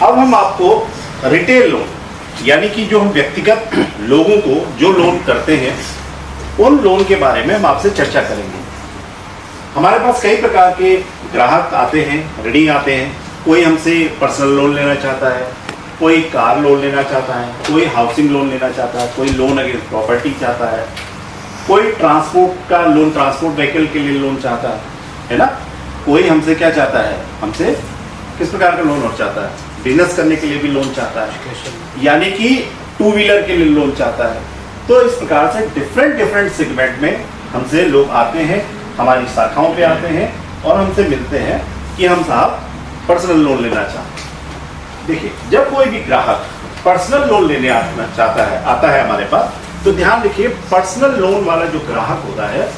अब हम आपको रिटेल लोन यानी कि जो हम व्यक्तिगत लोगों को जो लोन करते हैं उन लोन के बारे में हम आपसे चर्चा करेंगे। हमारे पास कई प्रकार के ग्राहक आते हैं, ऋणी आते हैं। कोई हमसे पर्सनल लोन लेना चाहता है, कोई कार लोन लेना चाहता है, कोई हाउसिंग लोन लेना चाहता है, कोई लोन अगेंस्ट प्रॉपर्टी चाहता है, कोई ट्रांसपोर्ट का लोन, ट्रांसपोर्ट व्हीकल के लिए लोन चाहता है ना। कोई हमसे क्या चाहता है, हमसे किस प्रकार का लोन और चाहता है, बिजनेस करने के लिए भी लोन चाहता है, यानी कि 2 व्हीलर के लिए लोन चाहता है। तो इस प्रकार से डिफरेंट सेगमेंट में हमसे लोग आते हैं, हमारी शाखाओं पे आते हैं और हमसे मिलते हैं कि हम साहब पर्सनल लोन लेना चाहते हैं। देखिए, जब कोई भी ग्राहक पर्सनल लोन लेने आना चाहता है, आता है हमारे पास, तो ध्यान रखिए पर्सनल लोन वाला जो ग्राहक होता है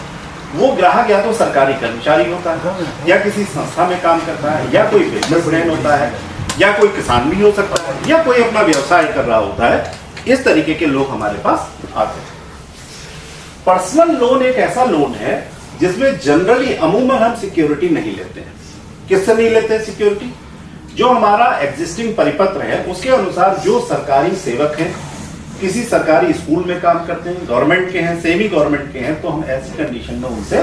वो ग्राहक या तो सरकारी कर्मचारी होता है, या किसी संस्था में काम करता है, या कोई बिजनेसमैन होता है, या कोई किसान भी हो सकता है, या कोई अपना व्यवसाय कर रहा होता है। इस तरीके के लोग हमारे पास आते हैं। पर्सनल लोन एक ऐसा लोन है जिसमें जनरली अमूमन हम सिक्योरिटी नहीं लेते हैं। किससे नहीं लेते हैं सिक्योरिटी? जो हमारा एग्जिस्टिंग परिपत्र है उसके अनुसार जो सरकारी सेवक हैं, किसी सरकारी स्कूल में काम करते हैं, गवर्नमेंट के हैं, सेमी गवर्नमेंट के हैं, तो हम ऐसी कंडीशन में उनसे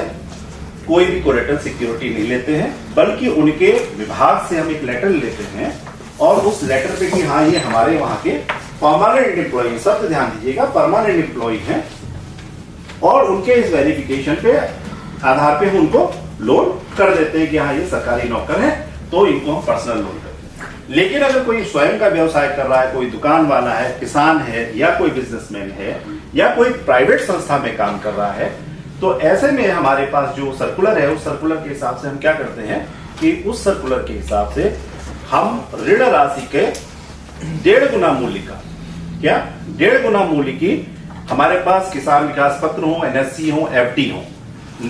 कोई भी कोलेटरल सिक्योरिटी नहीं लेते हैं, बल्कि उनके विभाग से हम एक लेटर लेते हैं और उस लेटर पे कि हाँ ये हमारे वहां के परमानेंट एम्प्लॉई, सब ध्यान दीजिएगा, परमानेंट एम्प्लॉई हैं, और उनके इस वेरिफिकेशन पे आधार पे हम उनको लोन कर देते हैं कि हाँ ये सरकारी नौकर है, तो इनको हम पर्सनल लोन करते हैं। लेकिन अगर कोई स्वयं का व्यवसाय कर रहा है, कोई दुकान वाला है, किसान है, या कोई बिजनेसमैन है, या कोई प्राइवेट संस्था में काम कर रहा है, तो ऐसे में हमारे पास जो सर्कुलर है उस सर्कुलर के हिसाब से हम क्या करते हैं कि उस सर्कुलर के हिसाब से हम ऋण राशि के 1.5 गुना मूल्य का, क्या 1.5 गुना मूल्य की, हमारे पास किसान विकास पत्र हो, एनएससी हो, एफडी हो,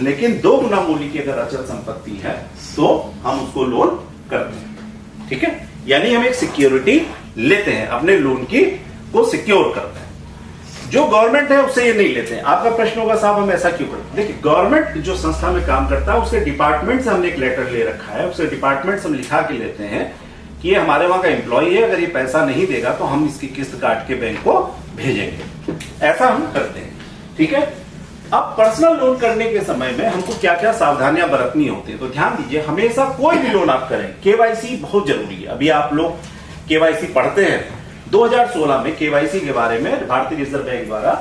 लेकिन 2 गुना मूल्य की अगर अचल संपत्ति है तो हम उसको लोन करते हैं। ठीक है, यानी हम एक सिक्योरिटी लेते हैं, अपने लोन की को सिक्योर करते हैं। जो गवर्नमेंट है उससे ये नहीं लेते हैं। आपका प्रश्न होगा साहब हम ऐसा क्यों करते हैं? देखिए, गवर्नमेंट जो संस्था में काम करता है उसके डिपार्टमेंट से हमने एक लेटर ले रखा है, उसके डिपार्टमेंट से हम लिखा के लेते हैं कि ये हमारे वहां का एम्प्लॉय है, अगर ये पैसा नहीं देगा तो हम इसकी किस्त काट के बैंक को भेजेंगे। ऐसा हम करते हैं। ठीक है, अब पर्सनल लोन करने के समय में हमको क्या क्या सावधानियां बरतनी होती है, तो ध्यान दीजिए, हमेशा कोई भी लोन आप करें, केवाईसी बहुत जरूरी है। अभी आप लोग केवाईसी पढ़ते हैं, 2016 में केवाईसी के बारे में भारतीय रिजर्व बैंक द्वारा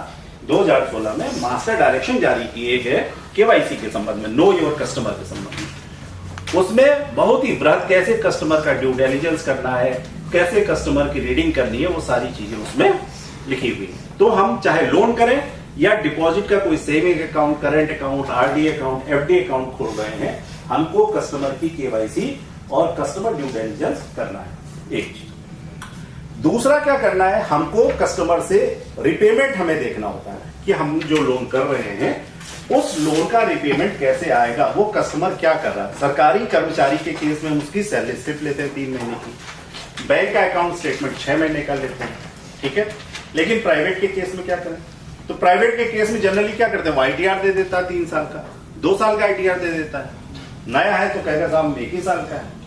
2016 में मास्टर डायरेक्शन जारी किए गए केवाईसी के संबंध में, नो योर कस्टमर के संबंध में। उसमें बहुत ही बृहद कैसे कस्टमर का ड्यू डिलिजेंस करना है, कैसे कस्टमर की रीडिंग करनी है, वो सारी चीजें उसमें लिखी हुई है। तो हम चाहे लोन करें या डिपॉजिट का कोई saving account, current account, RD account, FD account खोल रहे हैं, हमको कस्टमर की केवाईसी और कस्टमर ड्यू डिलिजेंस करना है, एक चीज। दूसरा क्या करना है, हमको कस्टमर से रिपेमेंट हमें देखना होता है कि हम जो लोन कर रहे हैं उस लोन का रिपेमेंट कैसे आएगा, वो कस्टमर क्या कर रहा है। सरकारी कर्मचारी के केस में हम उसकी सैलरी स्लिप लेते हैं 3 महीने की, बैंक का अकाउंट स्टेटमेंट 6 महीने का लेते हैं। ठीक है, लेकिन प्राइवेट के केस में क्या करें? तो प्राइवेट के केस में जनरली क्या करते हैं, वो आईटीआर दे देता है 3 साल का, 2 साल का आईटीआर दे देता है। नया है तो कहेगा साहब 1 ही साल का है।